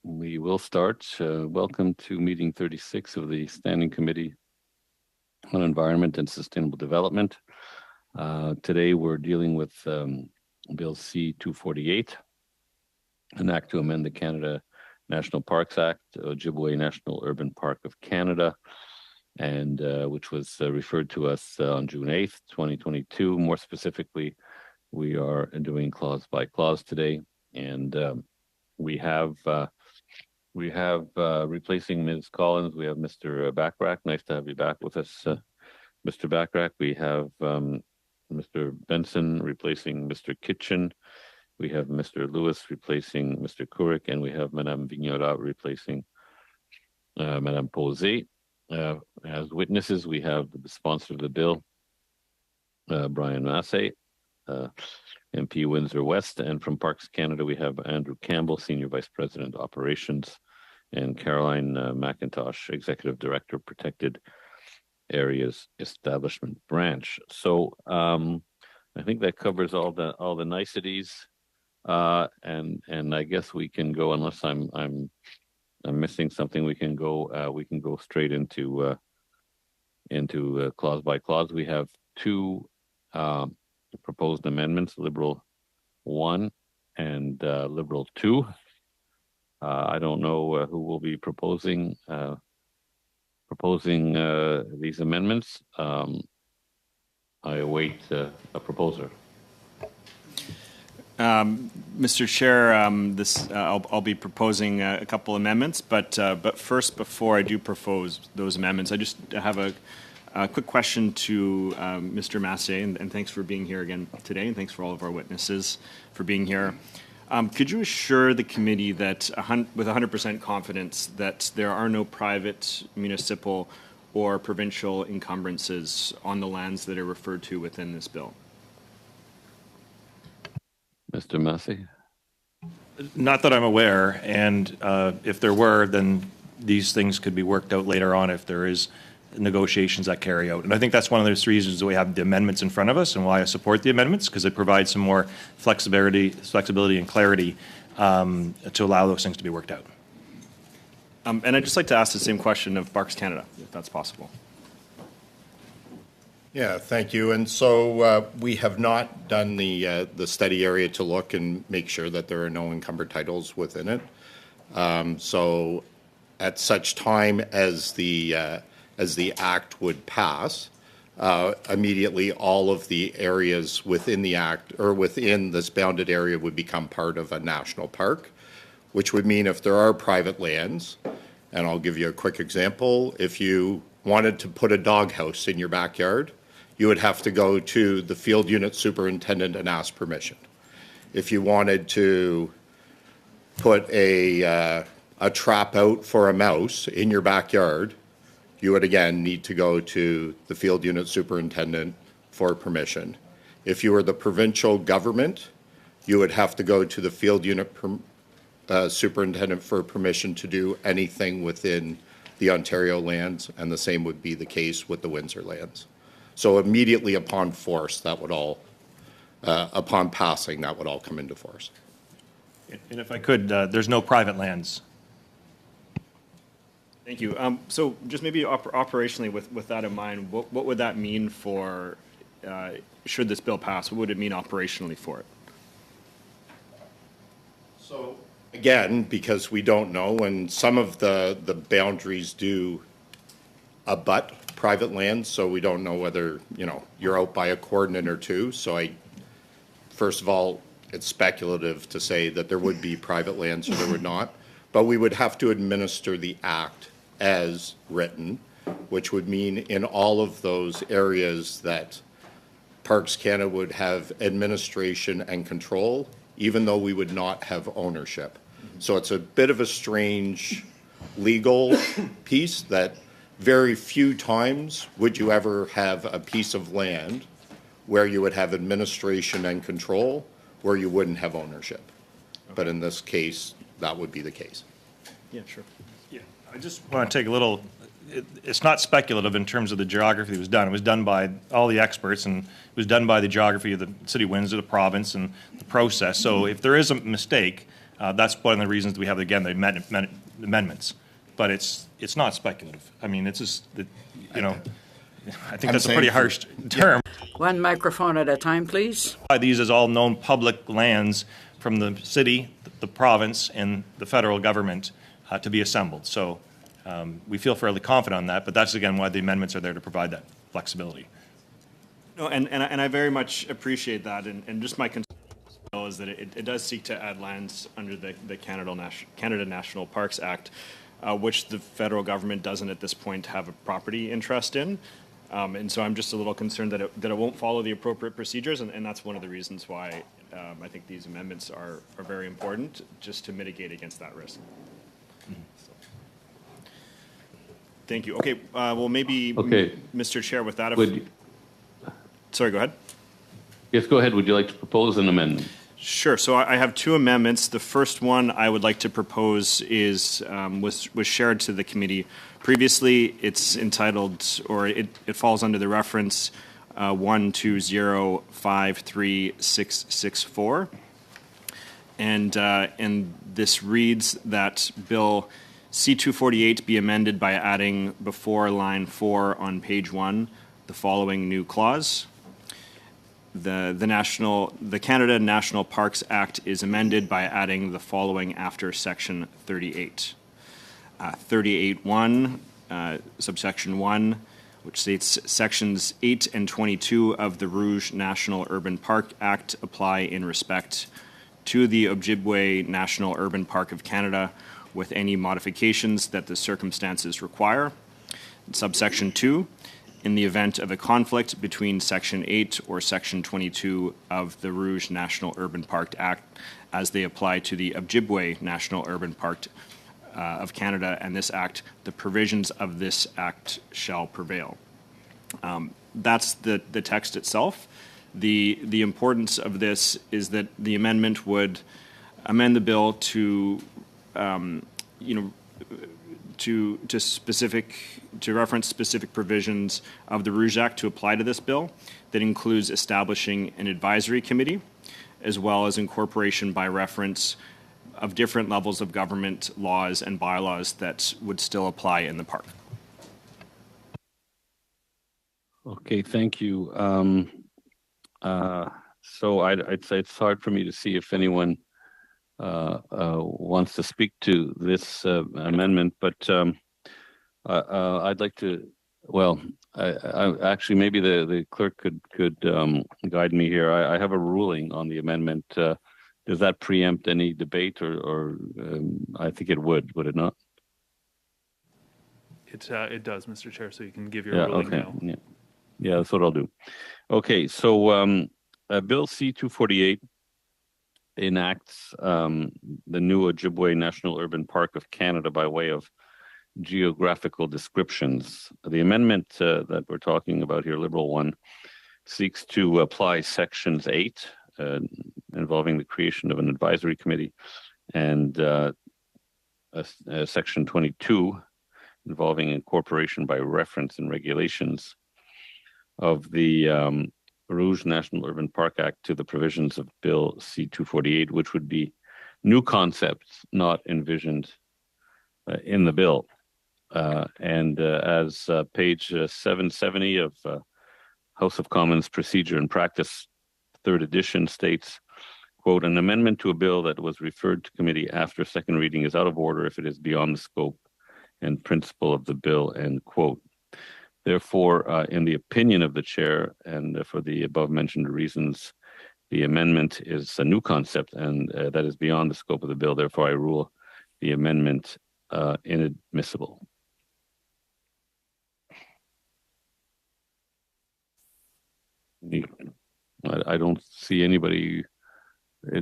we will start. Welcome to meeting 36 of the Standing Committee on Environment and Sustainable Development. Today we're dealing with Bill C-248, an act to amend the Canada National Parks Act, Ojibwe National Urban Park of Canada, and which was referred to us on June 8th, 2022. More specifically, we are doing clause by clause today, and we have replacing Ms. Collins, we have Mr. Bachrach. Nice to have you back with us, Mr. Bachrach. We have Mr. Benson replacing Mr. Kitchen. We have Mr. Lewis replacing Mr. Couric, and we have Madame Vignola replacing Madame Posé. As witnesses, we have the sponsor of the bill, Brian Massey, MP Windsor West, and from Parks Canada, we have Andrew Campbell, Senior Vice President Operations, and Caroline McIntosh, Executive Director, Protected Areas Establishment Branch. So I think that covers all the niceties, and I guess we can go, unless I'm missing something. We can go straight into clause by clause. We have two proposed amendments, Liberal 1 and Liberal 2. I don't know who will be proposing these amendments. I await a proposer. Mr. Chair, I'll be proposing a couple amendments, but first, before I do propose those amendments, I just have a quick question to Mr. Massey, and thanks for being here again today, and thanks for all of our witnesses for being here. Could you assure the committee that with 100% confidence that there are no private, municipal, or provincial encumbrances on the lands that are referred to within this bill? Mr. Massey? Not that I'm aware, and if there were, then these things could be worked out later on if there is negotiations that carry out. And I think that's one of those reasons that we have the amendments in front of us and why I support the amendments, because it provides some more flexibility and clarity to allow those things to be worked out. And I'd just like to ask the same question of Parks Canada, if that's possible. Yeah, thank you. And so we have not done the study area to look and make sure that there are no encumbered titles within it. So at such time as the act would pass, immediately all of the areas within the act or within this bounded area would become part of a national park, which would mean if there are private lands, and I'll give you a quick example, if you wanted to put a doghouse in your backyard, you would have to go to the field unit superintendent and ask permission. If you wanted to put a trap out for a mouse in your backyard, you would again need to go to the field unit superintendent for permission. If you were the provincial government, you would have to go to the field unit superintendent for permission to do anything within the Ontario lands, and the same would be the case with the Windsor lands. So immediately upon force, that would all, upon passing, that would all come into force. And if I could, there's no private lands. Thank you. So just maybe operationally, with that in mind, what would that mean for, should this bill pass, what would it mean operationally for it? So again, because we don't know, and some of the boundaries do abut private lands, so we don't know whether, you're out by a coordinate or two. So first of all, it's speculative to say that there would be private lands or there would not, but we would have to administer the act as written, which would mean in all of those areas that Parks Canada would have administration and control, even though we would not have ownership. So it's a bit of a strange legal piece that very few times would you ever have a piece of land where you would have administration and control where you wouldn't have ownership. Okay. But in this case, that would be the case. Yeah, sure. Yeah, I just want to take a little it's not speculative in terms of the geography that was done. It was done by all the experts, and it was done by the geography of the city of Windsor, the province, and the process. So if there is a mistake, that's one of the reasons we have, again, the amendments. But it's not speculative. I mean, it's just, you know, I think that's a pretty harsh term. One microphone at a time, please. These as all known public lands from the city, the province, and the federal government to be assembled. So we feel fairly confident on that, but that's, again, why the amendments are there to provide that flexibility. No, and I very much appreciate that, and just my concern is that it does seek to add lands under the Canada National Parks Act, which the federal government doesn't at this point have a property interest in. And so I'm just a little concerned that it won't follow the appropriate procedures, and that's one of the reasons why I think these amendments are very important, just to mitigate against that risk. So. Thank you. Okay, well, maybe, Mr. Chair, with that, sorry, go ahead. Yes, go ahead. Would you like to propose an amendment? Sure. So I have two amendments. The first one I would like to propose is was shared to the committee previously. It's entitled, or it falls under the reference 120536664, and this reads that Bill C-248 be amended by adding before line 4 on page 1 the following new clause. The Canada National Parks Act is amended by adding the following after section 38. 38.1, subsection 1, which states sections 8 and 22 of the Rouge National Urban Park Act apply in respect to the Ojibwe National Urban Park of Canada with any modifications that the circumstances require. Subsection 2, in the event of a conflict between Section 8 or Section 22 of the Rouge National Urban Park Act as they apply to the Ojibwe National Urban Park of Canada and this Act, the provisions of this Act shall prevail. That's the text itself. The importance of this is that the amendment would amend the bill to reference specific provisions of the Rouge Act to apply to this bill. That includes establishing an advisory committee, as well as incorporation by reference of different levels of government laws and bylaws that would still apply in the park. Okay, thank you. So I'd say it's hard for me to see if anyone wants to speak to this amendment, but I'd like to. Well, I actually maybe the clerk could guide me here. I have a ruling on the amendment. Does that preempt any debate, or I think it would it not? It does, Mr. Chair. So you can give your ruling now. Yeah, that's what I'll do. Okay, so Bill C-248 enacts the new Ojibwe National Urban Park of Canada by way of geographical descriptions. The amendment that we're talking about here, Liberal one, seeks to apply Sections 8, involving the creation of an advisory committee, and Section 22, involving incorporation by reference and regulations of the Rouge National Urban Park Act to the provisions of Bill C-248, which would be new concepts not envisioned in the bill. As page 770 of House of Commons Procedure and Practice, 3rd edition states, quote, an amendment to a bill that was referred to committee after second reading is out of order if it is beyond the scope and principle of the bill, end quote. Therefore, in the opinion of the chair, and for the above mentioned reasons, the amendment is a new concept and that is beyond the scope of the bill. Therefore, I rule the amendment inadmissible. I don't see anybody.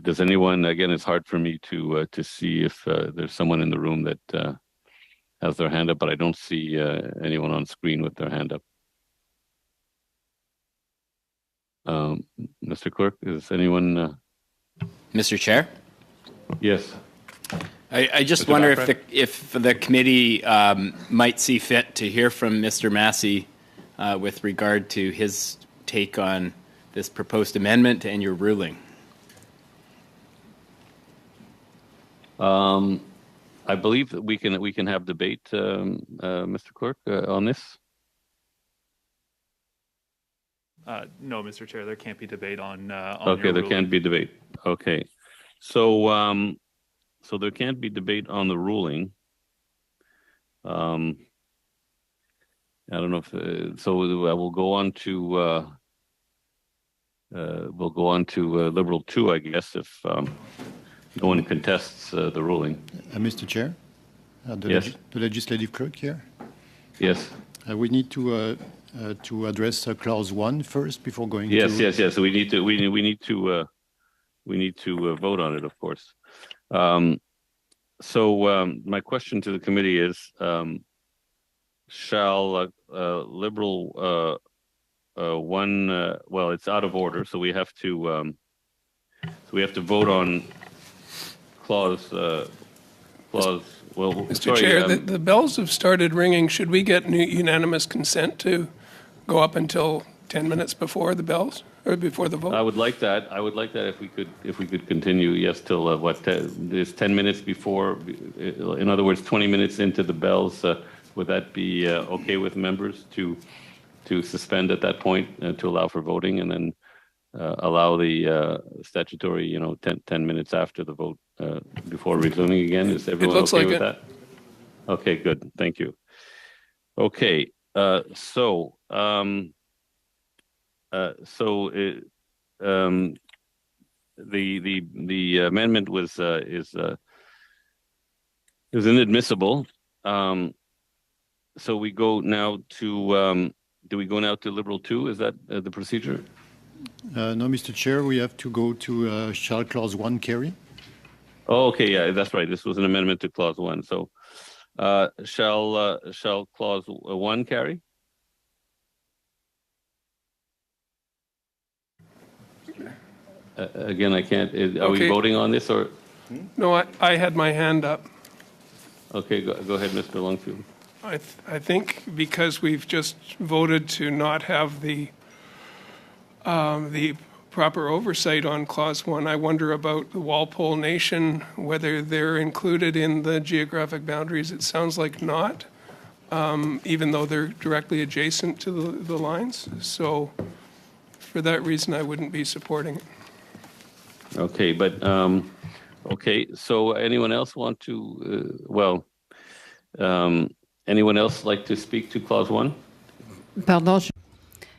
Does anyone? Again, it's hard for me to see if there's someone in the room that has their hand up, but I don't see anyone on screen with their hand up. Mr. Clerk, is anyone? Mr. Chair? Yes. I just Mr. wonder Bachrach? if the committee might see fit to hear from Mr. Massey with regard to his take on this proposed amendment and your ruling. I believe that we can have debate, Mr. Clerk, on this. No, Mr. Chair, there can't be debate on Okay, your there ruling. can't be debate. Okay, so so there can't be debate on the ruling. I don't know if so. We'll go on to Liberal 2, I guess, if no one contests the ruling. Mr. Chair, Yes. the legislative clerk here. Yes. We need to address clause 1 first before going Yes. to... Yes. Yes. So we need to vote on it, of course. So my question to the committee is: shall Liberal 1? Well, it's out of order, so we have to vote on clause. Well, Mr. sorry, Chair, the bells have started ringing. Should we get unanimous consent to go up until 10 minutes before the bells or before the vote? I would like that. If we could continue, yes, till there's 10 minutes before. In other words, 20 minutes into the bells. Would that be okay with members to suspend at that point to allow for voting, and then allow the statutory, 10 minutes after the vote before resuming again? Is everyone looks okay like with it. that? Okay, good. Thank you. Okay, so the amendment is inadmissible. So we go now to do we go now to Liberal 2? Is that the procedure? No, Mr. Chair, we have to go to shall clause 1 carry? Oh, okay, yeah, that's right. This was an amendment to clause 1. So shall clause 1 carry? Again, I can't. Are we Okay. voting on this or? No, I had my hand up. Okay, go ahead, Mr. Longfield. I think because we've just voted to not have the proper oversight on Clause 1, I wonder about the Walpole Nation, whether they're included in the geographic boundaries. It sounds like not, even though they're directly adjacent to the lines. So for that reason, I wouldn't be supporting it. Okay, but okay. So anyone else want to? Anyone else like to speak to Clause 1? Pardon.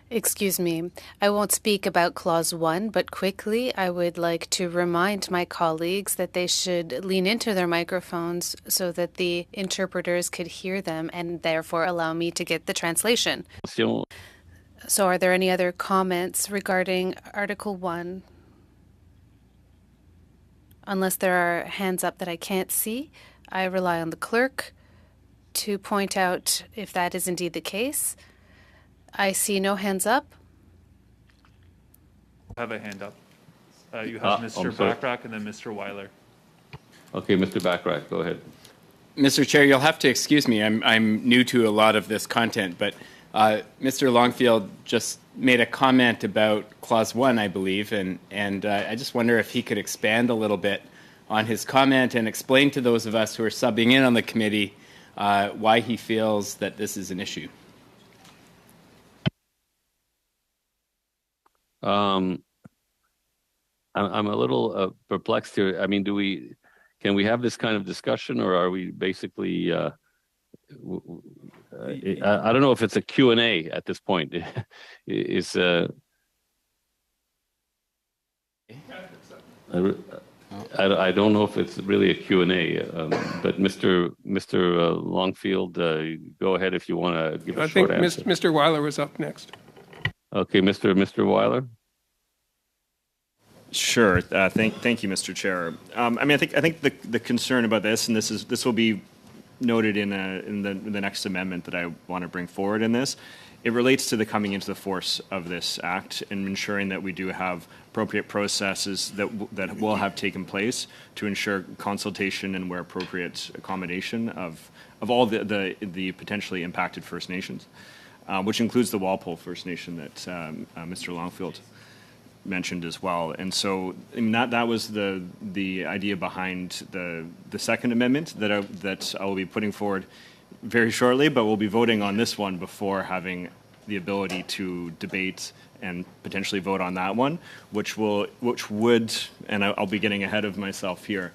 Excuse me. I won't speak about Clause 1, but quickly I would like to remind my colleagues that they should lean into their microphones so that the interpreters could hear them and therefore allow me to get the translation. So are there any other comments regarding Article 1? Unless there are hands up that I can't see, I rely on the clerk to point out if that is indeed the case. I see no hands up. Have a hand up. You have Mr. I'm sorry. Bachrach and then Mr. Weiler. Okay, Mr. Bachrach, go ahead. Mr. Chair, you'll have to excuse me. I'm new to a lot of this content, but Mr. Longfield just made a comment about Clause 1, I believe, and I just wonder if he could expand a little bit on his comment and explain to those of us who are subbing in on the committee why he feels that this is an issue. I'm a little perplexed here. I mean, can we have this kind of discussion, or are we basically? I don't know if it's a Q&A at this point. I don't know if it's really a Q&A, but Mr. Longfield, go ahead if you want to give a short answer. I think Mr. Weiler was up next. Okay, Mr. Weiler. Sure. Thank you, Mr. Chair. I mean, I think the concern about this, and this will be noted in the next amendment that I want to bring forward in this. It relates to the coming into the force of this act and ensuring that we do have appropriate processes that will have taken place to ensure consultation and, where appropriate, accommodation of all the potentially impacted First Nations, which includes the Walpole First Nation that Mr. Longfield mentioned as well. And so that was the idea behind the second amendment that I will be putting forward very shortly, but we'll be voting on this one before having the ability to debate and potentially vote on that one, which would, and I'll be getting ahead of myself here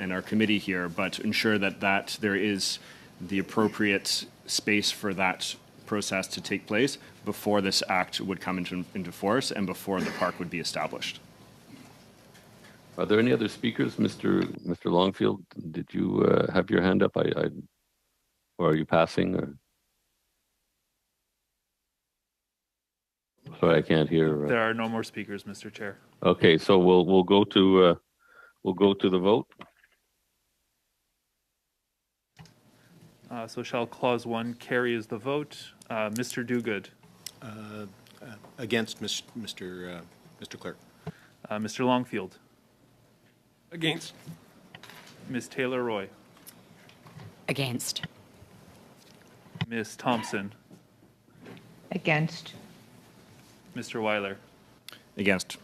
and our committee here, but ensure that there is the appropriate space for that process to take place before this act would come into force and before the park would be established. Are there any other speakers? Mr. Longfield, did you have your hand up? Or are you passing? Or? Sorry, I can't hear. There are no more speakers, Mr. Chair. Okay, so we'll go to the vote. So shall clause 1 carry as the vote? Mr. Dogood. Against, Mr. Clerk. Mr. Longfield. Against. Ms. Taylor-Roy. Against. Ms. Thompson. Against. Mr. Weiler. Against.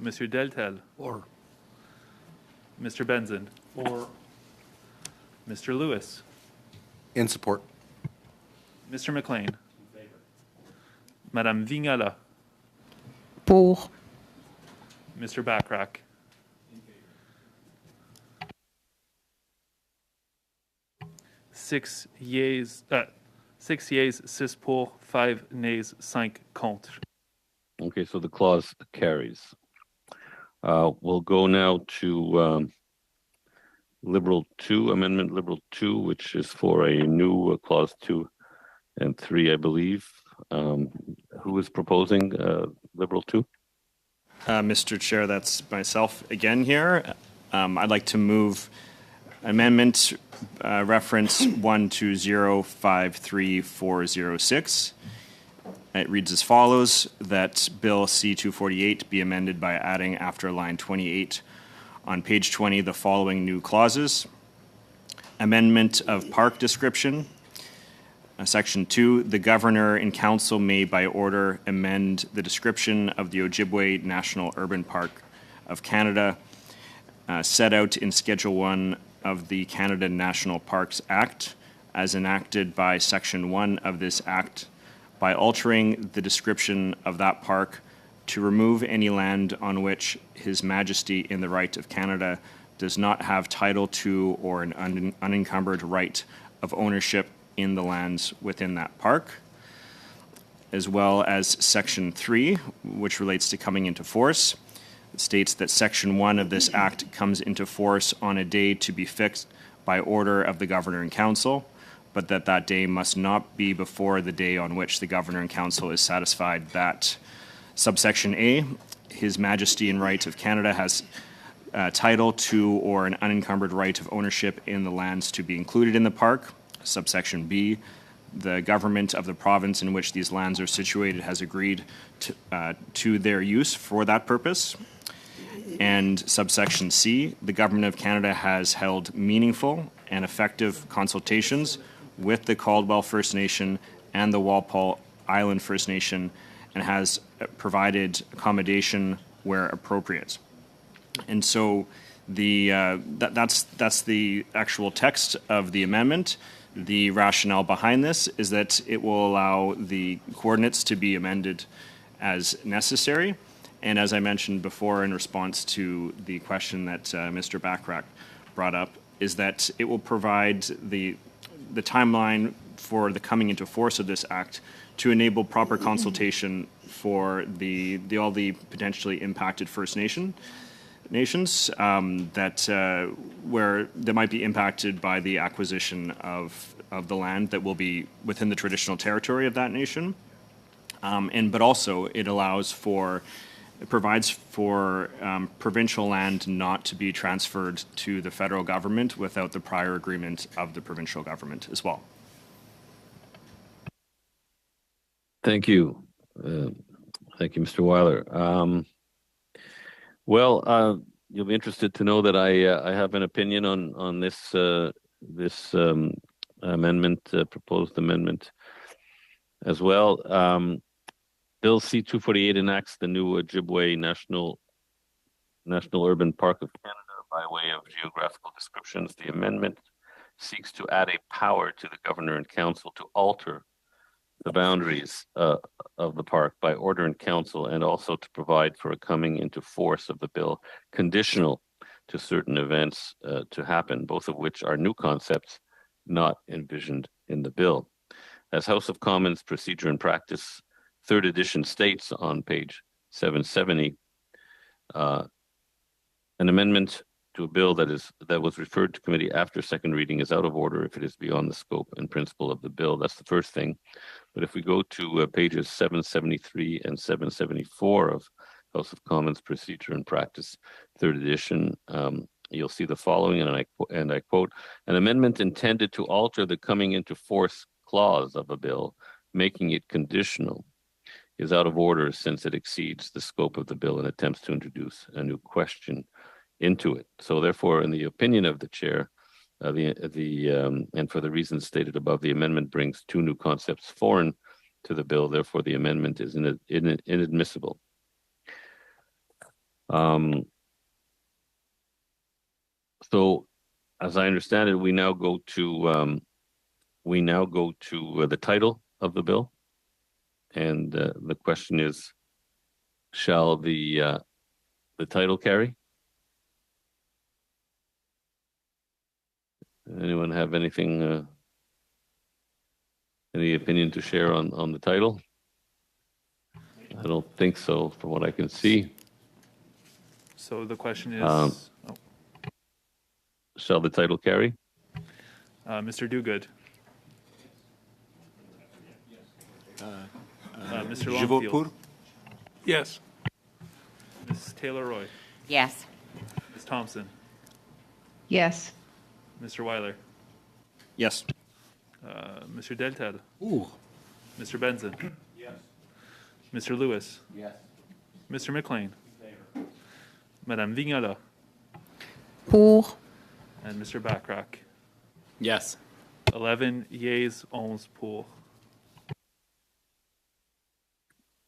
Mr. Deltel. For. Mr. Benson. For. Mr. Lewis. In support. Mr. McLean. In favor. Madame Vignala. Pour. Mr. Backrack. In favor. 6 yeas, 6 pour, 5 nays, 5 contre. Okay, so the clause carries. We'll go now to Liberal 2, Amendment Liberal 2, which is for a new clause 2 and 3, I believe. Who is proposing Liberal 2? Mr. Chair, that's myself again here. I'd like to move amendment reference 1205346. It reads as follows, that Bill C-248 be amended by adding after line 28 on page 20 the following new clauses. Amendment of park description. Section 2, the governor and council may by order amend the description of the Ojibwe National Urban Park of Canada set out in Schedule 1 of the Canada National Parks Act as enacted by Section 1 of this Act by altering the description of that park to remove any land on which His Majesty in the right of Canada does not have title to or an unencumbered right of ownership in the lands within that park, as well as Section 3, which relates to coming into force. It states that Section 1 of this Act comes into force on a day to be fixed by order of the Governor and Council, but that day must not be before the day on which the Governor and Council is satisfied that subsection A, His Majesty in right of Canada has title to or an unencumbered right of ownership in the lands to be included in the park. Subsection B, the government of the province in which these lands are situated has agreed to their use for that purpose. And subsection C, the government of Canada has held meaningful and effective consultations with the Caldwell First Nation and the Walpole Island First Nation and has provided accommodation where appropriate. And so that's the actual text of the amendment. The rationale behind this is that it will allow the coordinates to be amended as necessary. And as I mentioned before in response to the question that Mr. Backrack brought up, is that it will provide the timeline for the coming into force of this act to enable proper consultation for all the potentially impacted First nations where they might be impacted by the acquisition of the land that will be within the traditional territory of that nation. But also it allows for it provides for provincial land not to be transferred to the federal government without the prior agreement of the provincial government as well. Thank you. Thank you, Mr. Weiler. You'll be interested to know that I have an opinion on this amendment, proposed amendment as well. Bill C-248 enacts the new Ojibwe National Urban Park of Canada by way of geographical descriptions. The amendment seeks to add a power to the governor and council to alter the boundaries of the park by order in council, and also to provide for a coming into force of the bill conditional to certain events to happen, both of which are new concepts not envisioned in the bill. As House of Commons Procedure and Practice, 3rd edition states on page 770, an amendment to a bill that was referred to committee after second reading is out of order if it is beyond the scope and principle of the bill. That's the first thing. But if we go to pages 773 and 774 of House of Commons Procedure and Practice, 3rd edition, you'll see the following, and I quote, an amendment intended to alter the coming into force clause of a bill, making it conditional, is out of order since it exceeds the scope of the bill and attempts to introduce a new question into it. So therefore, in the opinion of the chair, and for the reasons stated above, the amendment brings two new concepts foreign to the bill. Therefore, the amendment is inadmissible. So, as I understand it, we now go to the title of the bill, and the question is, shall the title carry? Anyone have anything, any opinion to share on the title? I don't think so, from what I can see. So the question is, shall the title carry? Mr. Dogood. Mr. Je vote Longfield. pour. Yes. Ms. Taylor-Roy. Yes. Ms. Thompson. Yes. Mr. Weiler. Yes. Mr. Deltel. Pour. Mr. Benson. Yes. Mr. Lewis. Yes. Mr. McLean. Madame Vignola. Pour. And Mr. Backrack. Yes. 11 yeas, 11 pour.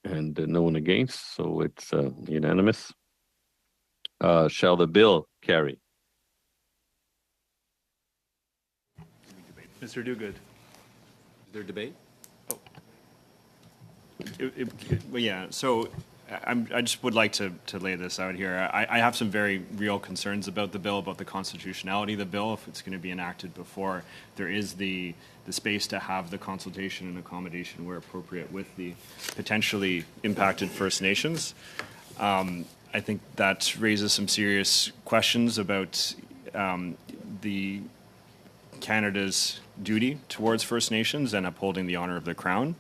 And no one against, so it's unanimous. Shall the bill carry? Mr. Dogood. Is there debate? Well, yeah, so I just would like to lay this out here. I have some very real concerns about the bill, about the constitutionality of the bill, if it's going to be enacted before there is the space to have the consultation and accommodation where appropriate with the potentially impacted First Nations. I think that raises some serious questions about the Canada's duty towards First Nations and upholding the honor of the Crown.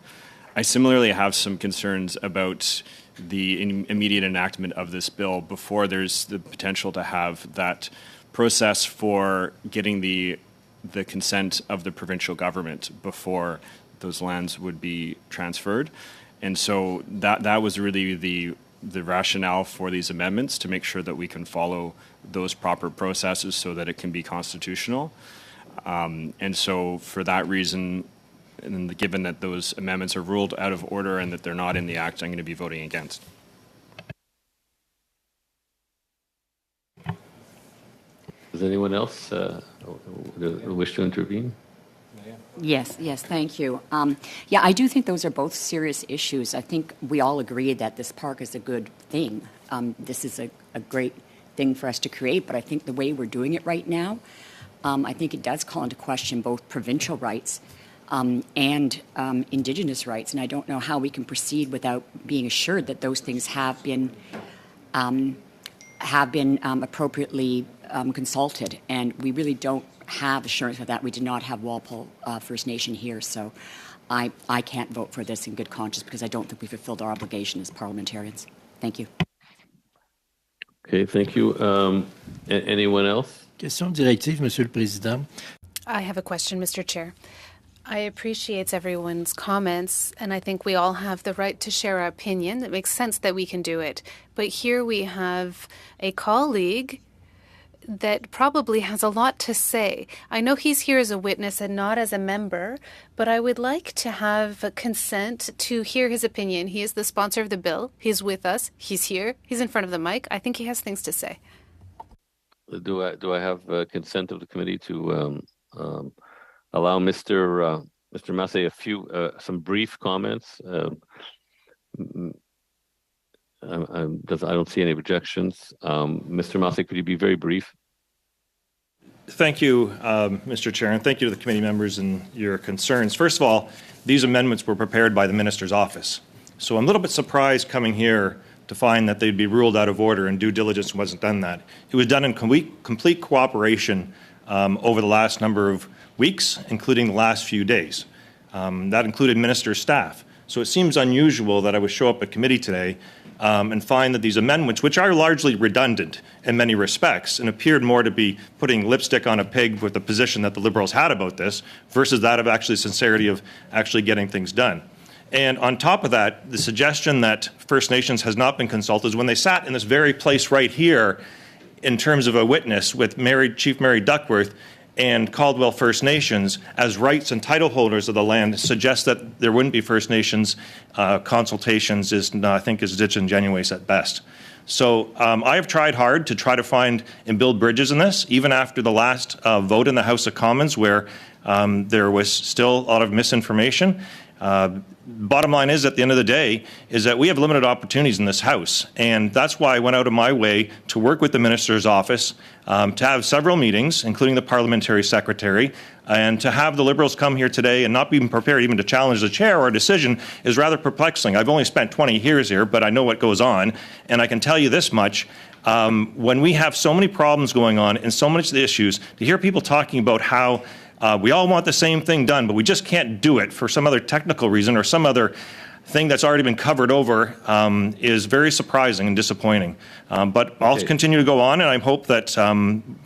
I similarly have some concerns about the immediate enactment of this bill before there's the potential to have that process for getting the consent of the provincial government before those lands would be transferred. And so that was really the rationale for these amendments, to make sure that we can follow those proper processes so that it can be constitutional. And so for that reason, and given that those amendments are ruled out of order and that they're not in the Act, I'm going to be voting against. Does anyone else wish to intervene? Yes, thank you. Yeah, I do think those are both serious issues. I think we all agree that this park is a good thing. This is a great thing for us to create, but I think the way we're doing it right now, I think it does call into question both provincial rights and Indigenous rights, and I don't know how we can proceed without being assured that those things have been appropriately consulted, and we really don't have assurance of that. We did not have Walpole First Nation here, so I can't vote for this in good conscience because I don't think we fulfilled our obligation as parliamentarians. Thank you. Okay, thank you. Anyone else? Question directive, Monsieur le Président. I have a question, Mr. Chair. I appreciate everyone's comments, and I think we all have the right to share our opinion. It makes sense that we can do it. But here we have a colleague that probably has a lot to say. I know he's here as a witness and not as a member, but I would like to have consent to hear his opinion. He is the sponsor of the bill. He's with us. He's here. He's in front of the mic. I think he has things to say. Do I have consent of the committee to allow Mr. Massey some brief comments? I don't see any objections. Mr. Massey, could you be very brief? Thank you, Mr. Chair, and thank you to the committee members and your concerns. First of all, these amendments were prepared by the Minister's office. So I'm a little bit surprised coming here to find that they'd be ruled out of order and due diligence wasn't done that. It was done in complete cooperation over the last number of weeks, including the last few days. That included minister staff. So it seems unusual that I would show up at committee today and find that these amendments, which are largely redundant in many respects and appeared more to be putting lipstick on a pig with the position that the Liberals had about this versus that of actually sincerity of actually getting things done. And on top of that, the suggestion that First Nations has not been consulted is when they sat in this very place right here in terms of a witness with Chief Mary Duckworth and Caldwell First Nations as rights and title holders of the land suggests that there wouldn't be First Nations consultations I think is disingenuous at best. So I have tried hard to try to find and build bridges in this, even after the last vote in the House of Commons where there was still a lot of misinformation. Bottom line is, at the end of the day, is that we have limited opportunities in this House. And that's why I went out of my way to work with the Minister's office, to have several meetings, including the Parliamentary Secretary, and to have the Liberals come here today and not be prepared even to challenge the chair or a decision is rather perplexing. I've only spent 20 years here, but I know what goes on. And I can tell you this much. When we have so many problems going on and so many issues, to hear people talking about how we all want the same thing done, but we just can't do it for some other technical reason or some other thing that's already been covered over is very surprising and disappointing. But I'll continue to go on, and I hope that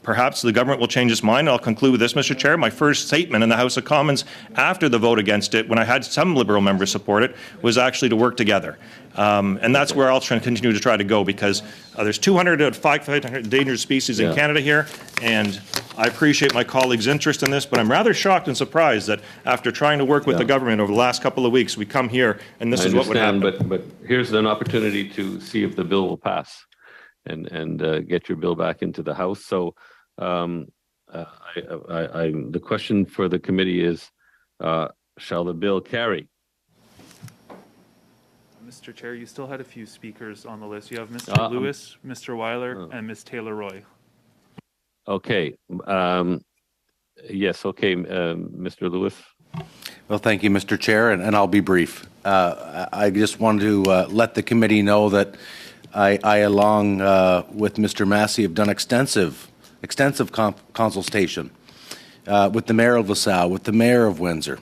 perhaps the government will change its mind. I'll conclude with this, Mr. Chair. My first statement in the House of Commons after the vote against it, when I had some Liberal members support it, was actually to work together. And that's where I'll continue to try to go, because there's 200 to 500 endangered species in Canada here, and I appreciate my colleagues' interest in this, but I'm rather shocked and surprised that after trying to work with the government over the last couple of weeks, we come here and this is what would happen. But here's an opportunity to see if the bill will pass and get your bill back into the House. So the question for the committee is, shall the bill carry? Mr. Chair, you still had a few speakers on the list. You have Mr. Lewis, Mr. Weiler, and Ms. Taylor-Roy. Okay. Yes, okay, Mr. Lewis. Well, thank you, Mr. Chair, and I'll be brief. I just wanted to let the committee know that I along with Mr. Massey, have done extensive consultation with the Mayor of LaSalle, with the Mayor of Windsor,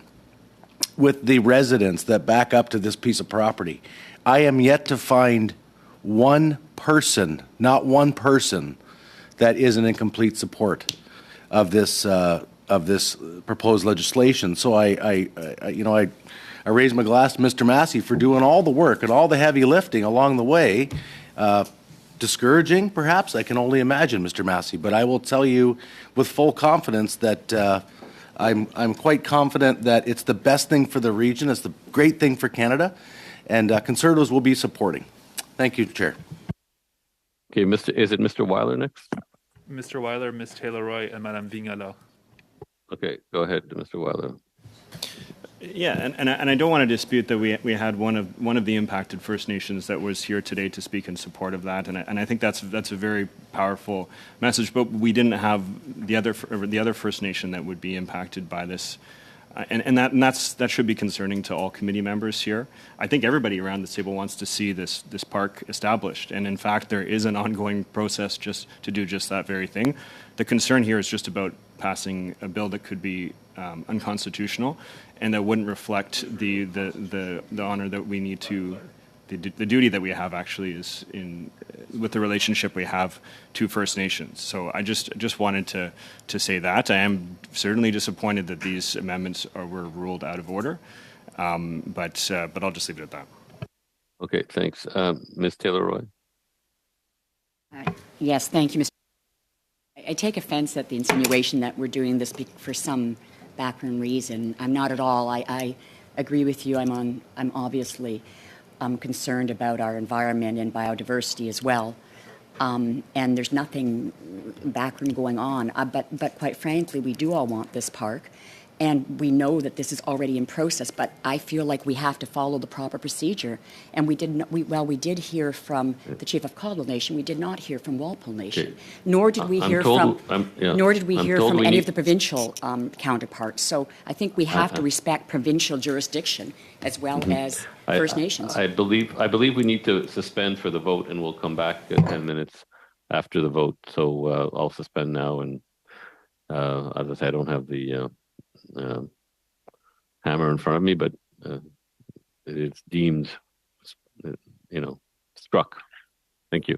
with the residents that back up to this piece of property. I am yet to find one person, not one person, that isn't in complete support of this proposed legislation. So I raise my glass to Mr. Massey for doing all the work and all the heavy lifting along the way. Discouraging, perhaps, I can only imagine, Mr. Massey, but I will tell you with full confidence that I'm quite confident that it's the best thing for the region, it's the great thing for Canada, and Conservatives will be supporting. Thank you, Chair. Okay, is it Mr. Weiler next? Mr. Weiler, Ms. Taylor-Roy, and Madame Vignala. Okay, go ahead, Mr. Weiler. Yeah, and I don't want to dispute that we had one of the impacted First Nations that was here today to speak in support of that, and I think that's a very powerful message. But we didn't have the other First Nation that would be impacted by this, and that should be concerning to all committee members here. I think everybody around this table wants to see this park established, and in fact there is an ongoing process just to do just that very thing. The concern here is just about passing a bill that could be unconstitutional and that wouldn't reflect the honor that we need to the duty that we have actually is with the relationship we have to First Nations. So I just wanted to say that. I am certainly disappointed that these amendments were ruled out of order, but I'll just leave it at that. Okay, thanks. Ms. Taylor-Roy? Yes, thank you, Mr. I take offense at the insinuation that we're doing this for some background reason. I'm not at all. I agree with you. I'm obviously concerned about our environment and biodiversity as well. And there's nothing background going on. But quite frankly, we do all want this park. And we know that this is already in process, but I feel like we have to follow the proper procedure. And we did hear from the Chief of Caldwell Nation. We did not hear from Walpole Nation, Okay. nor did we hear from any of the provincial counterparts. So I think we have to respect provincial jurisdiction as well as First Nations. I believe we need to suspend for the vote, and we'll come back 10 minutes after the vote. So I'll suspend now, and as I say, I don't have the hammer in front of me, but it's deemed, struck. Thank you.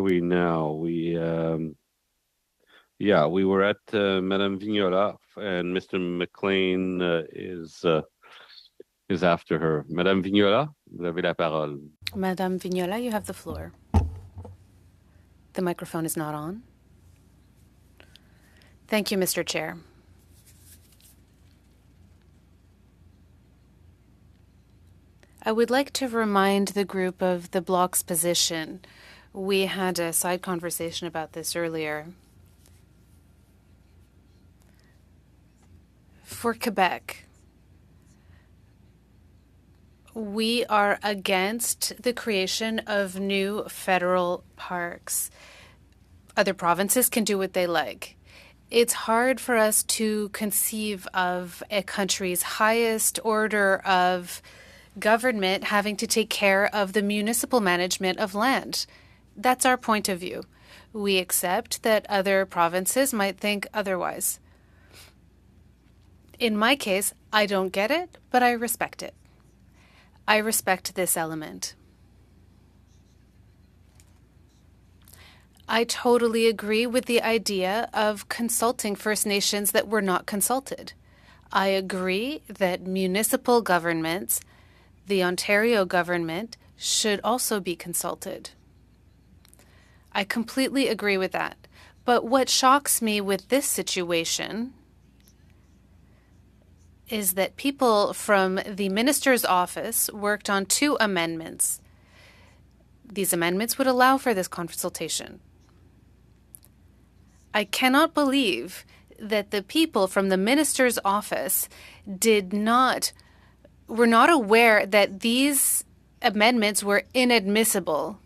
we now? Yeah, we were at Madame Vignola, and Mr. McLean is after her. Madame Vignola, vous avez la parole. Madame Vignola, you have the floor. The microphone is not on. Thank you, Mr. Chair. I would like to remind the group of the Bloc's position. We had a side conversation about this earlier. For Quebec, we are against the creation of new federal parks. Other provinces can do what they like. It's hard for us to conceive of a country's highest order of government having to take care of the municipal management of land. That's our point of view. We accept that other provinces might think otherwise. In my case, I don't get it, but I respect it. I respect this element. I totally agree with the idea of consulting First Nations that were not consulted. I agree that municipal governments, the Ontario government, should also be consulted. I completely agree with that. But what shocks me with this situation is that people from the minister's office worked on 2 amendments. These amendments would allow for this consultation. I cannot believe that the people from the minister's office were not aware that these amendments were inadmissible.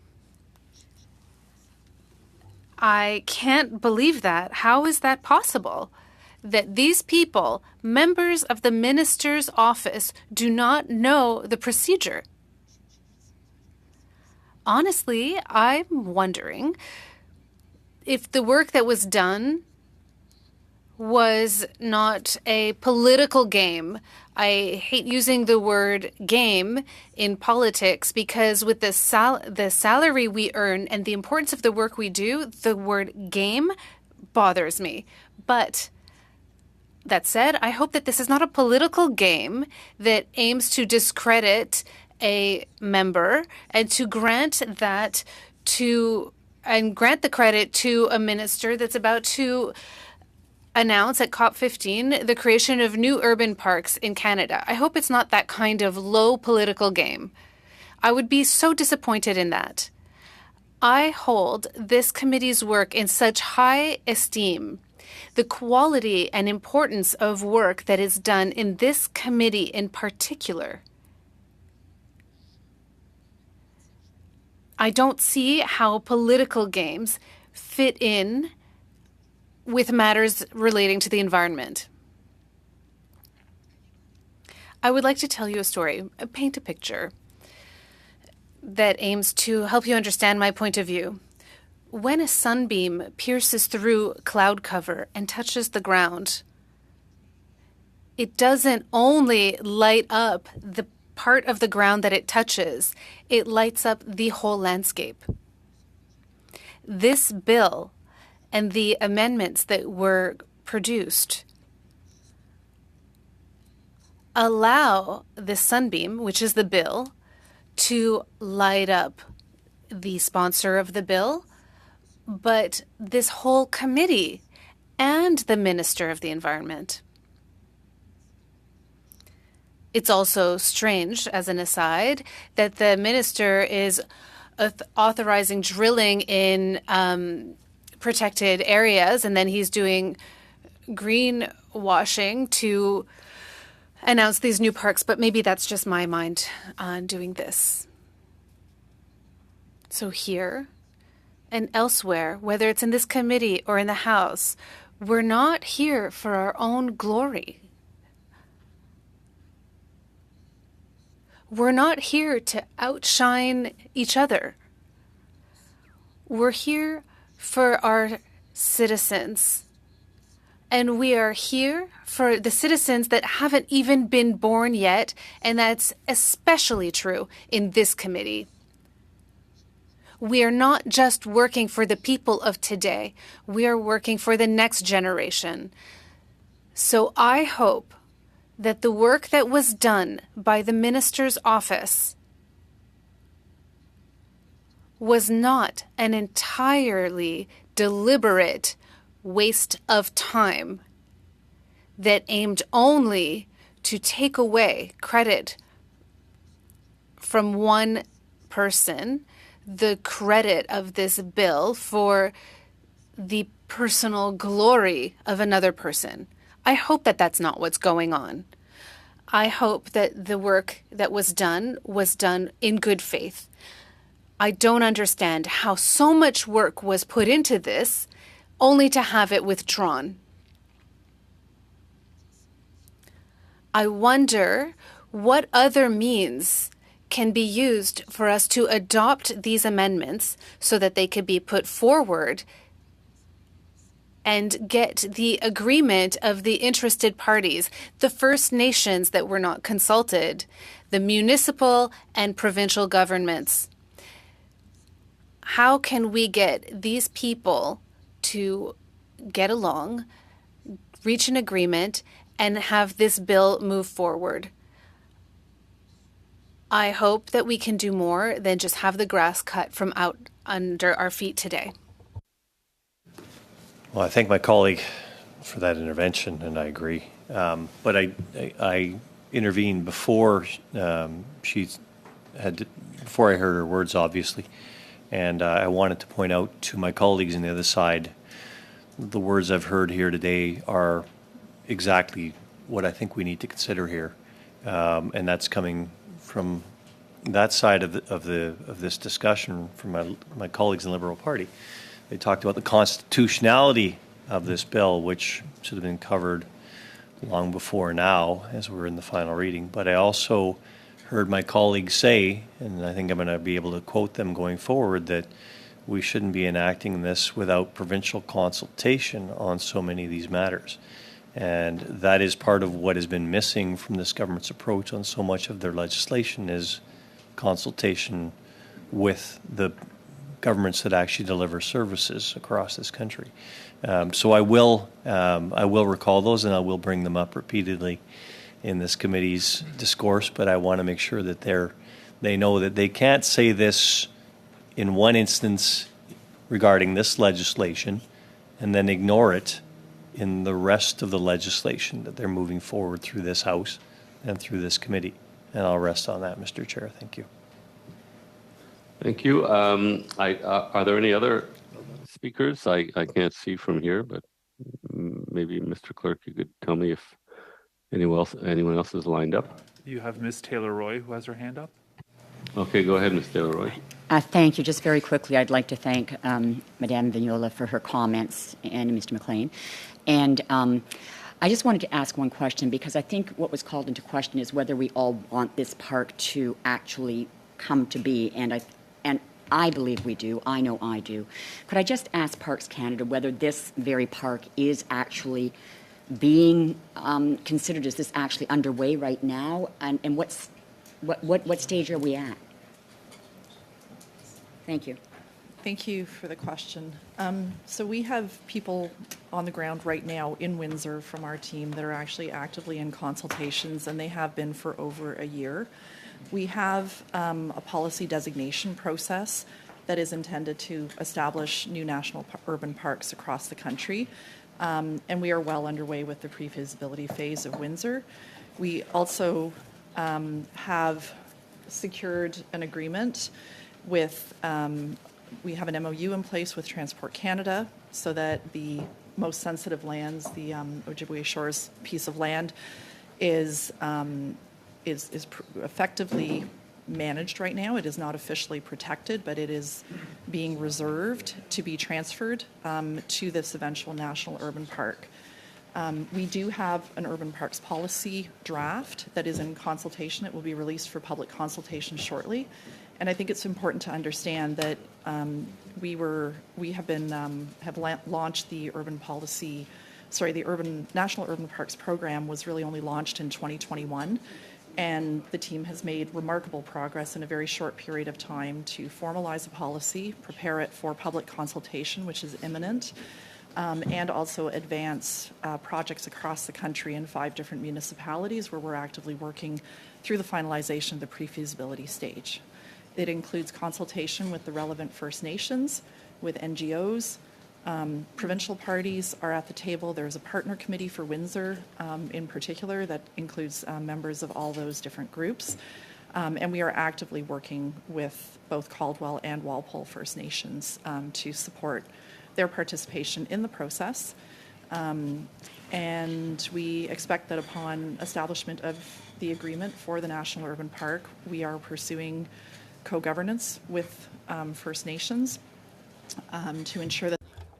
I can't believe that. How is that possible? That these people, members of the minister's office, do not know the procedure. Honestly, I'm wondering if the work that was done was not a political game. I hate using the word game in politics because with the salary we earn and the importance of the work we do, the word game bothers me. But that said, I hope that this is not a political game that aims to discredit a member and to grant the credit to a minister that's about to announce at COP15 the creation of new urban parks in Canada. I hope it's not that kind of low political game. I would be so disappointed in that. I hold this committee's work in such high esteem. The quality and importance of work that is done in this committee in particular. I don't see how political games fit in with matters relating to the environment. I would like to tell you a story, paint a picture that aims to help you understand my point of view. When a sunbeam pierces through cloud cover and touches the ground, it doesn't only light up the part of the ground that it touches, it lights up the whole landscape. This bill and the amendments that were produced allow the sunbeam, which is the bill, to light up the sponsor of the bill, but this whole committee and the Minister of the Environment. It's also strange, as an aside, that the minister is authorizing drilling in protected areas, and then he's doing greenwashing to announce these new parks, but maybe that's just my mind on doing this. So here and elsewhere, whether it's in this committee or in the House, we're not here for our own glory. We're not here to outshine each other. We're here for our citizens. And we are here for the citizens that haven't even been born yet, and that's especially true in this committee. We are not just working for the people of today. We are working for the next generation. So I hope that the work that was done by the minister's office was not an entirely deliberate waste of time that aimed only to take away credit from one person, the credit of this bill for the personal glory of another person. I hope that that's not what's going on. I hope that the work that was done in good faith. I don't understand how so much work was put into this only to have it withdrawn. I wonder what other means can be used for us to adopt these amendments so that they could be put forward and get the agreement of the interested parties, the First Nations that were not consulted, the municipal and provincial governments. How can we get these people to get along, reach an agreement, and have this bill move forward? I hope that we can do more than just have the grass cut from out under our feet today. Well, I thank my colleague for that intervention, and I agree. But I intervened before before I heard her words, obviously, and I wanted to point out to my colleagues on the other side, the words I've heard here today are exactly what I think we need to consider here, and that's coming from that side of this discussion from my colleagues in the Liberal Party. They talked about the constitutionality of this bill, which should have been covered long before now, as we're in the final reading. But I also heard my colleagues say, and I think I'm going to be able to quote them going forward, that we shouldn't be enacting this without provincial consultation on so many of these matters. And that is part of what has been missing from this government's approach on so much of their legislation is consultation with the governments that actually deliver services across this country. So I will recall those, and I will bring them up repeatedly in this committee's discourse, but I want to make sure that they know that they can't say this in one instance regarding this legislation and then ignore it in the rest of the legislation that they're moving forward through this House and through this committee. And I'll rest on that, Mr. Chair. Thank you. Thank you. Are there any other speakers? I can't see from here, but maybe Mr. Clerk, you could tell me if anyone else is lined up. You have Ms. Taylor-Roy who has her hand up. Okay, go ahead, Ms. Taylor-Roy. Thank you. Just very quickly, I'd like to thank Madame Vignola for her comments and Mr. McLean. And I just wanted to ask one question, because I think what was called into question is whether we all want this park to actually come to be, and I believe we do. I know I do. Could I just ask Parks Canada whether this very park is actually being considered? Is this actually underway right now? And what stage are we at? Thank you. Thank you for the question. So we have people on the ground right now in Windsor from our team that are actually actively in consultations, and they have been for over a year. We have a policy designation process that is intended to establish new national urban parks across the country, and we are well underway with the pre-feasibility phase of Windsor. We also have secured an agreement with, we have an MOU in place with Transport Canada so that the most sensitive lands, the Ojibwe Shores piece of land, is effectively managed right now. It is not officially protected, but it is being reserved to be transferred to this eventual national urban park. We do have an urban parks policy draft that is in consultation. It will be released for public consultation shortly. And I think it's important to understand that we have launched the the National Urban Parks Program was really only launched in 2021. And the team has made remarkable progress in a very short period of time to formalize a policy, prepare it for public consultation, which is imminent, and also advance projects across the country in 5 different municipalities where we're actively working through the finalization of the pre-feasibility stage. It includes consultation with the relevant First Nations, with NGOs. Provincial parties are at the table. There's a partner committee for Windsor in particular that includes members of all those different groups. And we are actively working with both Caldwell and Walpole First Nations to support their participation in the process. And we expect that upon establishment of the agreement for the National Urban Park, we are pursuing co-governance with First Nations to ensure that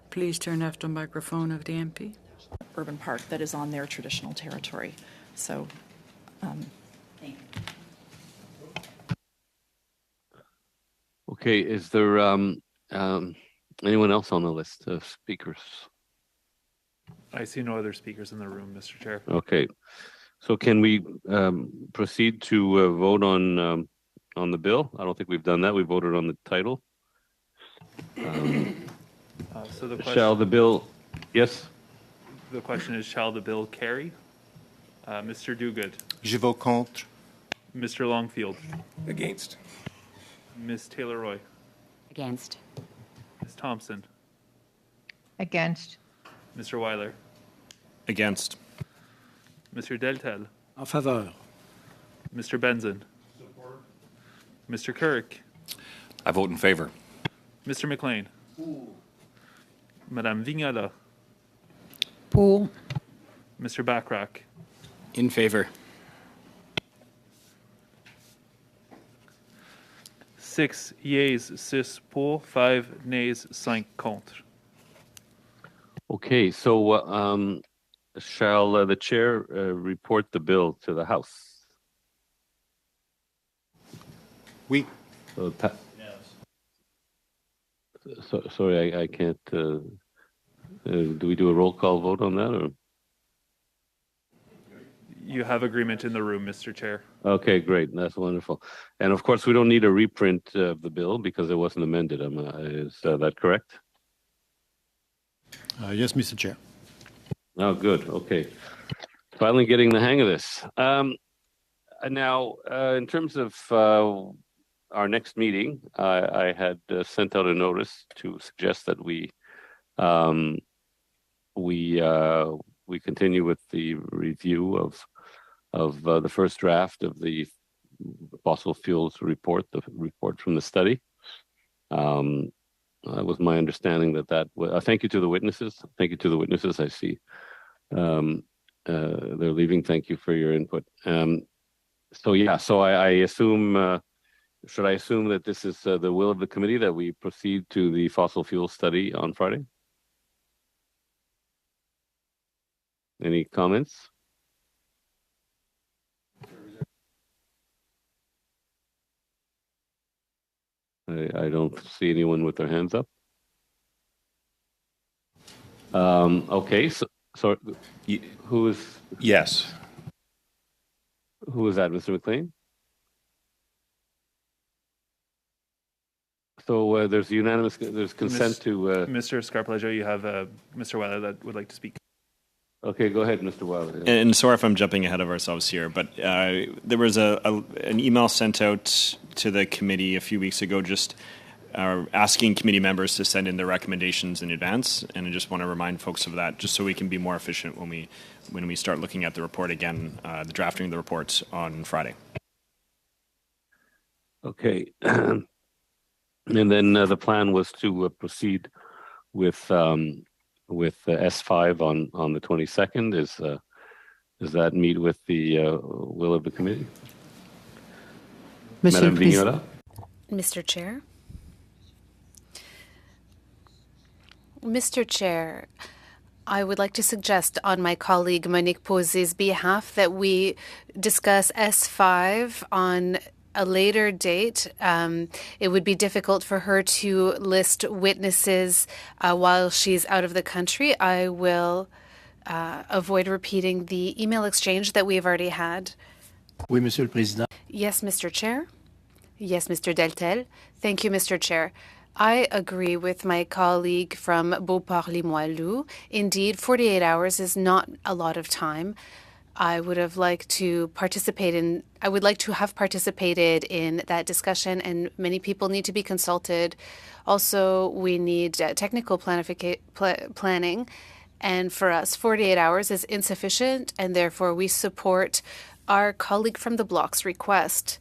Please turn off the microphone of the MP. urban park that is on their traditional territory. So, thank you. Okay, is there anyone else on the list of speakers? I see no other speakers in the room, Mr. Chair. Okay, so can we proceed to vote on the bill? I don't think we've done that. We voted on the title. So the question, Shall the bill? Yes. the question is, shall the bill carry? Mr. Duguid. Je vote contre. Mr. Longfield. Against. Ms. Taylor-Roy. Against. Ms. Thompson. Against. Mr. Weiler. Against. Mr. Deltel. En faveur. Mr. Benson. Mr. Kirk. I vote in favor. Mr. McLean. Madame Vignola. Pour. Mr. Backrack. In favor. 6 yeas, 6 pour, 5 nays, 5 contre. Okay, so shall the chair report the bill to the House? Oui. Sorry, I can't. Do we do a roll call vote on that, or? You have agreement in the room, Mr. Chair. Okay, great. That's wonderful. And of course, we don't need a reprint of the bill because it wasn't amended. Is that correct? Yes, Mr. Chair. Oh, good. Okay. Finally getting the hang of this. Now, in terms of our next meeting, I had sent out a notice to suggest that we continue with the review of the first draft of the fossil fuels report, the report from the study. That was my understanding that thank you to the witnesses. Thank you to the witnesses. I see they're leaving. Thank you for your input. So I assume, should I assume that this is the will of the committee that we proceed to the fossil fuel study on Friday? Any comments? I don't see anyone with their hands up. Okay, so who is? Yes. Who is that, Mr. McLean? So there's consent to. Mr. Scarpaleggio, you have Mr. Weiler that would like to speak. Okay, go ahead, Mr. Weiler. And sorry if I'm jumping ahead of ourselves here, but there was an email sent out to the committee a few weeks ago just asking committee members to send in their recommendations in advance, and I just want to remind folks of that, just so we can be more efficient when we start looking at the report again, the drafting of the report on Friday. Okay, and then the plan was to proceed with S5 on the 22nd. Does that meet with the will of the committee? Madame Vignola? Mr. Chair? Mr. Chair, I would like to suggest on my colleague Monique Posey's behalf that we discuss S5 on a later date. It would be difficult for her to list witnesses while she's out of the country. I will avoid repeating the email exchange that we've already had. Oui, Monsieur le Président. Yes, Mr. Chair. Yes, Mr. Deltel. Thank you, Mr. Chair. I agree with my colleague from Beauport-Limoilou. Indeed, 48 hours is not a lot of time. I would have liked to I would like to have participated in that discussion, and many people need to be consulted. Also, we need technical planning, and for us, 48 hours is insufficient, and therefore we support our colleague from the Block's request.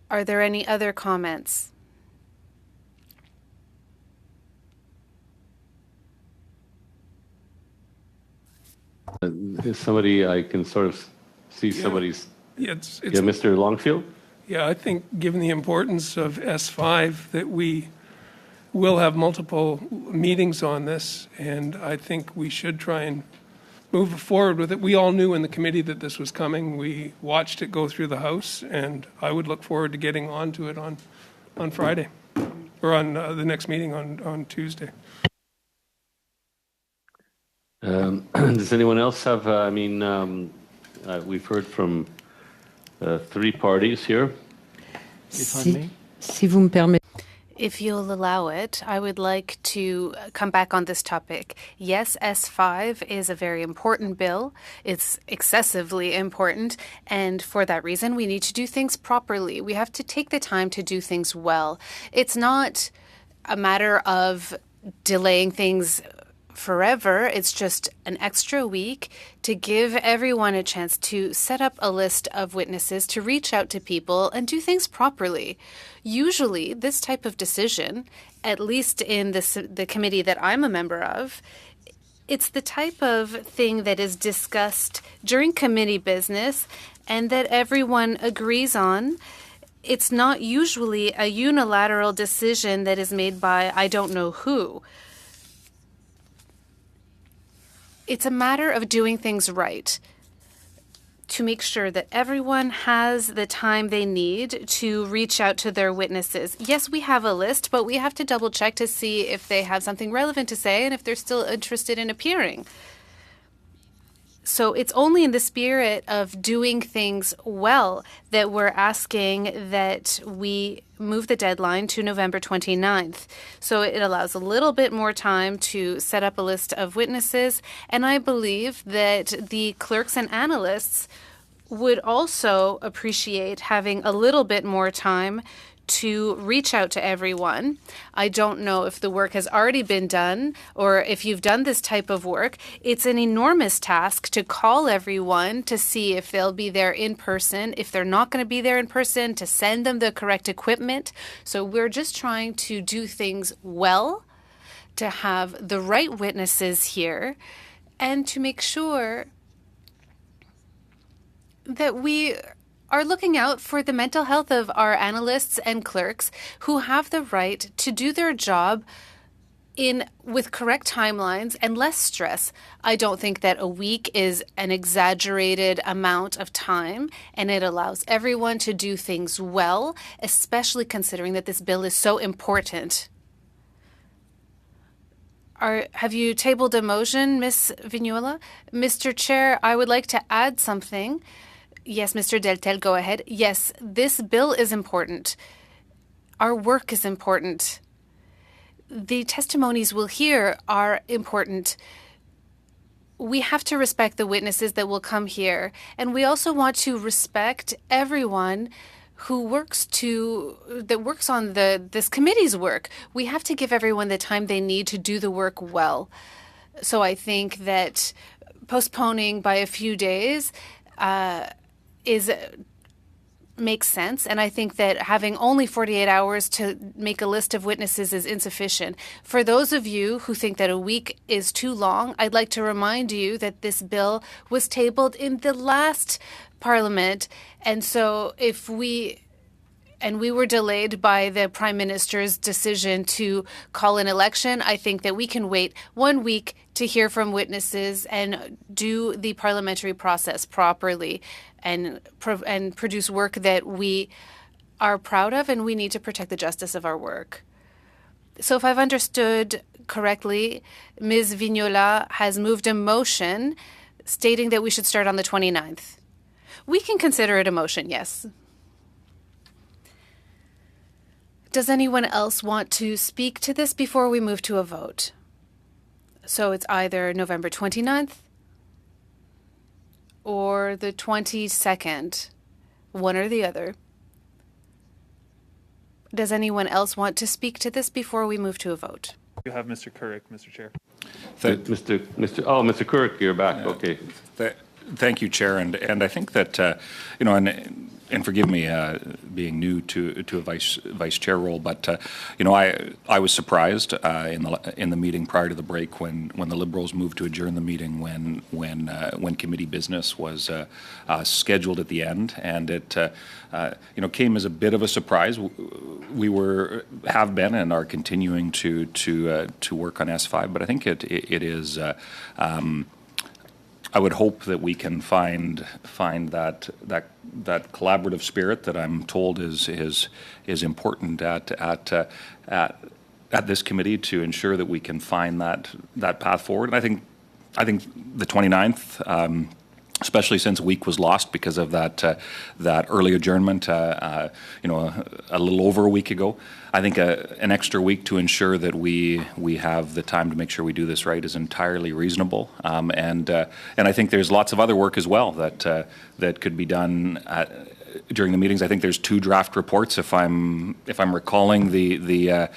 Are there any other comments? Is somebody, I can sort of see somebody's, It's yeah, Mr. Longfield? Yeah, I think given the importance of S5 that we will have multiple meetings on this, and I think we should try and move forward with it. We all knew in the committee that this was coming. We watched it go through the House, and I would look forward to getting onto it on Friday, or on the next meeting on Tuesday. Does anyone else have, we've heard from three parties here. Si vous me permettez. If you'll allow it, I would like to come back on this topic. Yes, S5 is a very important bill. It's excessively important. And for that reason, we need to do things properly. We have to take the time to do things well. It's not a matter of delaying things forever. It's just an extra week to give everyone a chance to set up a list of witnesses, to reach out to people and do things properly. Usually, this type of decision, at least in the committee that I'm a member of, it's the type of thing that is discussed during committee business and that everyone agrees on. It's not usually a unilateral decision that is made by I don't know who. It's a matter of doing things right to make sure that everyone has the time they need to reach out to their witnesses. Yes, we have a list, but we have to double check to see if they have something relevant to say and if they're still interested in appearing. So it's only in the spirit of doing things well that we're asking that we move the deadline to November 29th. So it allows a little bit more time to set up a list of witnesses. And I believe that the clerks and analysts would also appreciate having a little bit more time to reach out to everyone. I don't know if the work has already been done or if you've done this type of work. It's an enormous task to call everyone to see if they'll be there in person. If they're not going to be there in person, to send them the correct equipment. So we're just trying to do things well, to have the right witnesses here, and to make sure that we are looking out for the mental health of our analysts and clerks who have the right to do their job with correct timelines and less stress. I don't think that a week is an exaggerated amount of time, and it allows everyone to do things well, especially considering that this bill is so important. Have you tabled a motion, Ms. Vignola? Mr. Chair, I would like to add something. Yes, Mr. Deltel, go ahead. Yes, this bill is important. Our work is important. The testimonies we'll hear are important. We have to respect the witnesses that will come here, and we also want to respect everyone who works on this committee's work. We have to give everyone the time they need to do the work well. So I think that postponing by a few days makes sense, and I think that having only 48 hours to make a list of witnesses is insufficient. For those of you who think that a week is too long, I'd like to remind you that this bill was tabled in the last Parliament, and so we were delayed by the Prime Minister's decision to call an election. I think that we can wait 1 week to hear from witnesses and do the parliamentary process properly and produce work that we are proud of, and we need to protect the justice of our work. So if I've understood correctly, Ms. Vignola has moved a motion stating that we should start on the 29th. We can consider it a motion, yes. Does anyone else want to speak to this before we move to a vote? So it's either November 29th or the 22nd, one or the other. Does anyone else want to speak to this before we move to a vote? You have Mr. Couric, Mr. Chair. Mr. Couric, you're back. Okay. Thank you, Chair, and I think that and forgive me being new to a vice chair role, but I was surprised in the meeting prior to the break when the Liberals moved to adjourn the meeting when committee business was scheduled at the end, and it came as a bit of a surprise. We have been and are continuing to work on S5, but I think it is. I would hope that we can find that collaborative spirit that I'm told is important at this committee to ensure that we can find that path forward. And I think the 29th, especially since a week was lost because of that early adjournment, a little over a week ago. I think an extra week to ensure that we have the time to make sure we do this right is entirely reasonable. And I think there's lots of other work as well that could be done during the meetings. I think there's 2 draft reports, if I'm recalling the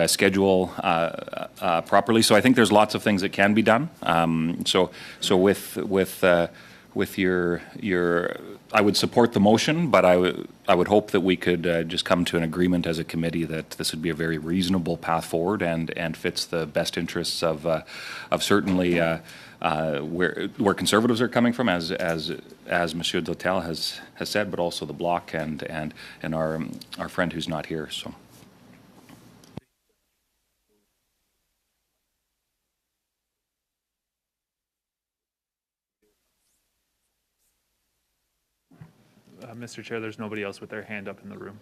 schedule properly. So I think there's lots of things that can be done. So with your, I would support the motion, but I would hope that we could just come to an agreement as a committee that this would be a very reasonable path forward and fits the best interests of certainly where Conservatives are coming from, as Monsieur Dotel has said, but also the Bloc and our friend who's not here. So. Mr. Chair, there's nobody else with their hand up in the room.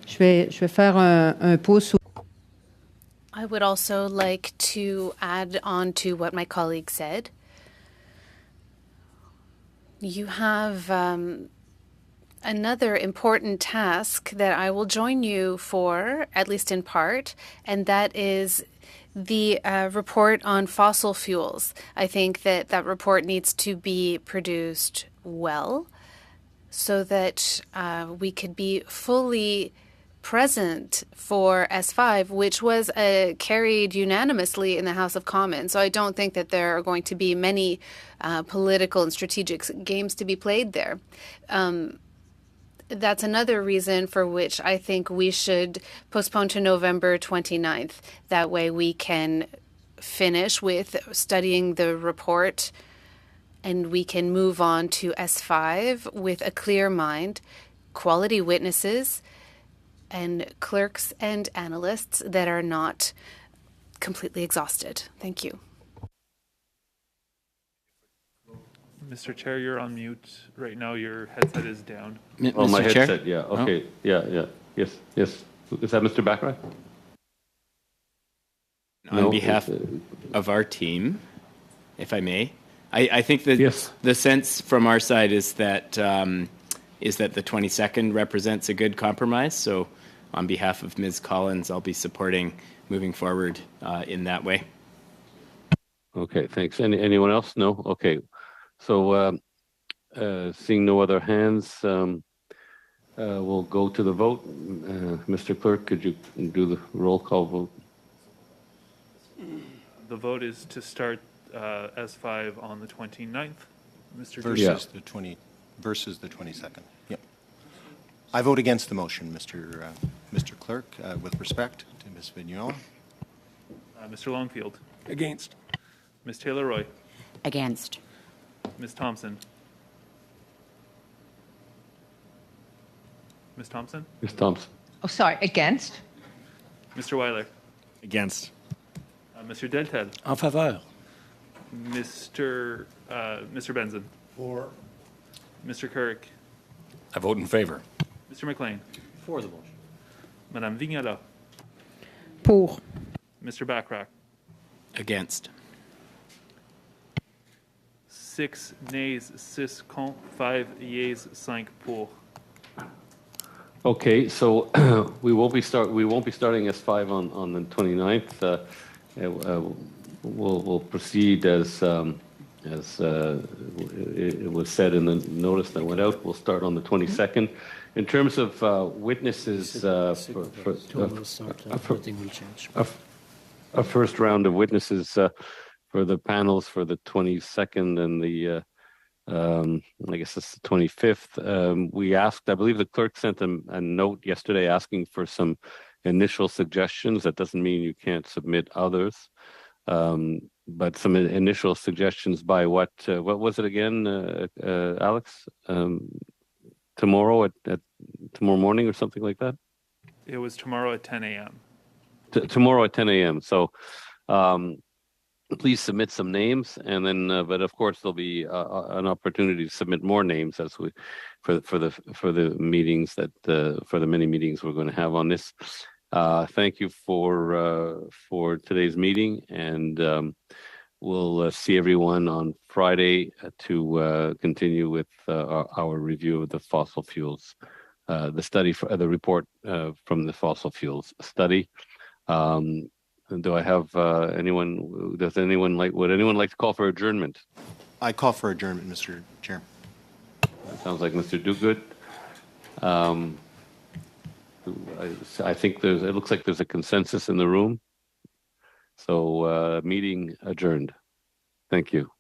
Je vais faire un pouce. I would also like to add on to what my colleague said. You have another important task that I will join you for, at least in part, and that is the report on fossil fuels. I think that report needs to be produced well so that we could be fully present for S5, which was carried unanimously in the House of Commons. So I don't think that there are going to be many political and strategic games to be played there. That's another reason for which I think we should postpone to November 29th. That way we can finish with studying the report and we can move on to S5 with a clear mind, quality witnesses, and clerks and analysts that are not completely exhausted. Thank you. Mr. Chair, you're on mute right now. Your headset is down. Oh, my Mr. Chair? headset, yeah. Okay, yeah. Yes. Is that Mr. Baccarat? On behalf of our team, if I may, I think that the sense from our side is that the 22nd represents a good compromise. So on behalf of Ms. Collins, I'll be supporting moving forward in that way. Okay, thanks. Anyone else? No? Okay. So seeing no other hands, we'll go to the vote. Mr. Clerk, could you do the roll call vote? The vote is to start S5 on the 29th. Mr. Versus the 22nd. Yep. I vote against the motion, Mr. Clerk, with respect to Ms. Vigneault. Mr. Longfield. Against. Ms. Taylor-Roy. Against. Ms. Thompson. Ms. Thompson. Ms. Thompson. Oh, sorry, against. Mr. Weiler. Against. Mr. Deltel. En faveur. Mr. Benson. For. Mr. Couric. I vote in favor. Mr. McLean. For the motion. Madame Vignola. Pour. Mr. Backrack. Against. 6 nays, 6 contre, 5 yeas, 5 pour. Okay, so we won't be starting S5 on the 29th. We'll proceed as it was said in the notice that went out. We'll start on the 22nd. In terms of witnesses, a first round of witnesses for the panels for the 22nd and the I guess it's the 25th. We asked, I believe the clerk sent a note yesterday asking for some initial suggestions. That doesn't mean you can't submit others, but some initial suggestions by what was it again, Alex? Tomorrow at tomorrow morning or something like that? It was tomorrow at 10 a.m. Tomorrow at 10 a.m. So please submit some names, and then, but of course there'll be an opportunity to submit more names as we for the meetings that for the many meetings we're going to have on this. Thank you for today's meeting, and we'll see everyone on Friday to continue with our review of the fossil fuels, the study for the report from the fossil fuels study. Do I have anyone? Would anyone like to call for adjournment? I call for adjournment, Mr. Chair. That sounds like Mr. Dogood. I think it looks like there's a consensus in the room. So meeting adjourned. Thank you.